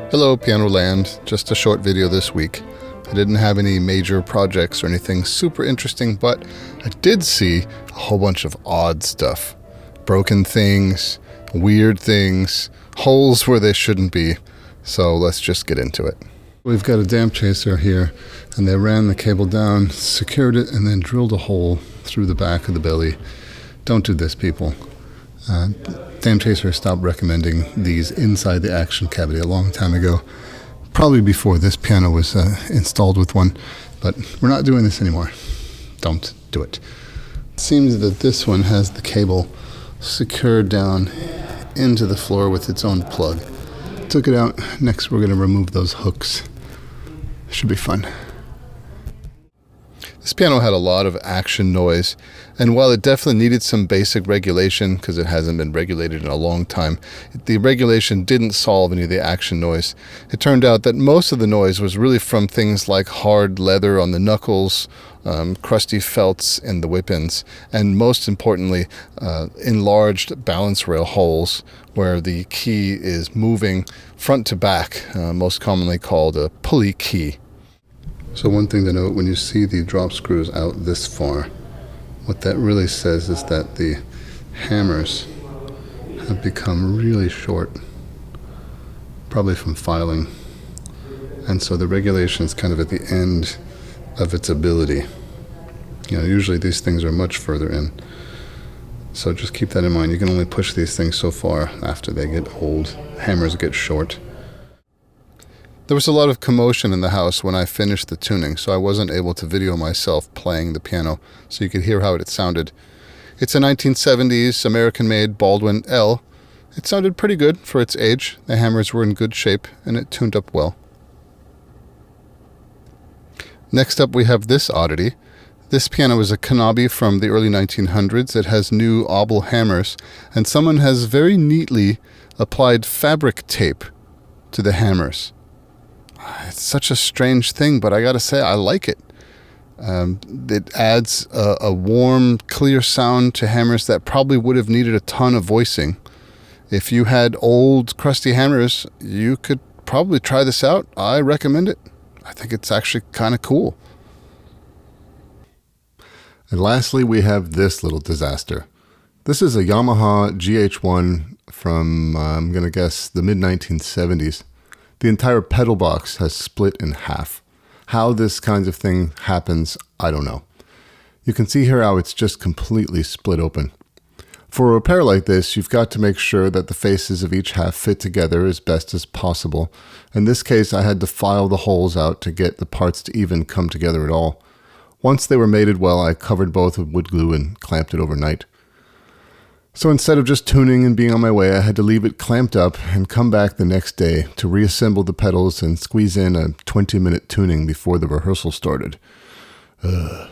Hello Piano Land, just a short video this week. I didn't have any major projects or anything super interesting, but I did see a whole bunch of odd stuff. Broken things, weird things, holes where they shouldn't be. So let's just get into it. We've got a damp chaser here, and they ran the cable down, secured it, and then drilled a hole through the back of the belly. Don't do this, people. Damp chaser stopped recommending these inside the action cavity a long time ago, probably before this piano was installed with one, but we're not doing this anymore. Don't do it. It seems that this one has the cable secured down into the floor with its own plug. Took it out. Next we're going to remove those hooks. Should be fun. This piano had a lot of action noise, and while it definitely needed some basic regulation because it hasn't been regulated in a long time, the regulation didn't solve any of the action noise. It turned out that most of the noise was really from things like hard leather on the knuckles, crusty felts in the whip ends, and most importantly, enlarged balance rail holes where the key is moving front to back, most commonly called a pulley key. So one thing to note, when you see the drop screws out this far, what that really says is that the hammers have become really short, probably from filing. And so the regulation is kind of at the end of its ability. You know, usually these things are much further in. So just keep that in mind. You can only push these things so far after they get old. Hammers get short. There was a lot of commotion in the house when I finished the tuning, so I wasn't able to video myself playing the piano so you could hear how it sounded. It's a 1970s American-made Baldwin L. It sounded pretty good for its age. The hammers were in good shape and it tuned up well. Next up we have this oddity. This piano is a Kanabi from the early 1900s. It has new obel hammers, and someone has very neatly applied fabric tape to the hammers. It's such a strange thing, but I gotta say, I like it. It adds a warm, clear sound to hammers that probably would have needed a ton of voicing. If you had old, crusty hammers, you could probably try this out. I recommend it. I think it's actually kind of cool. And lastly, we have this little disaster. This is a Yamaha GH1 from, I'm gonna guess, the mid-1970s. The entire pedal box has split in half. How this kind of thing happens, I don't know. You can see here how it's just completely split open. For a repair like this, you've got to make sure that the faces of each half fit together as best as possible. In this case, I had to file the holes out to get the parts to even come together at all. Once they were mated well, I covered both with wood glue and clamped it overnight. So instead of just tuning and being on my way, I had to leave it clamped up and come back the next day to reassemble the pedals and squeeze in a 20-minute tuning before the rehearsal started. Ugh.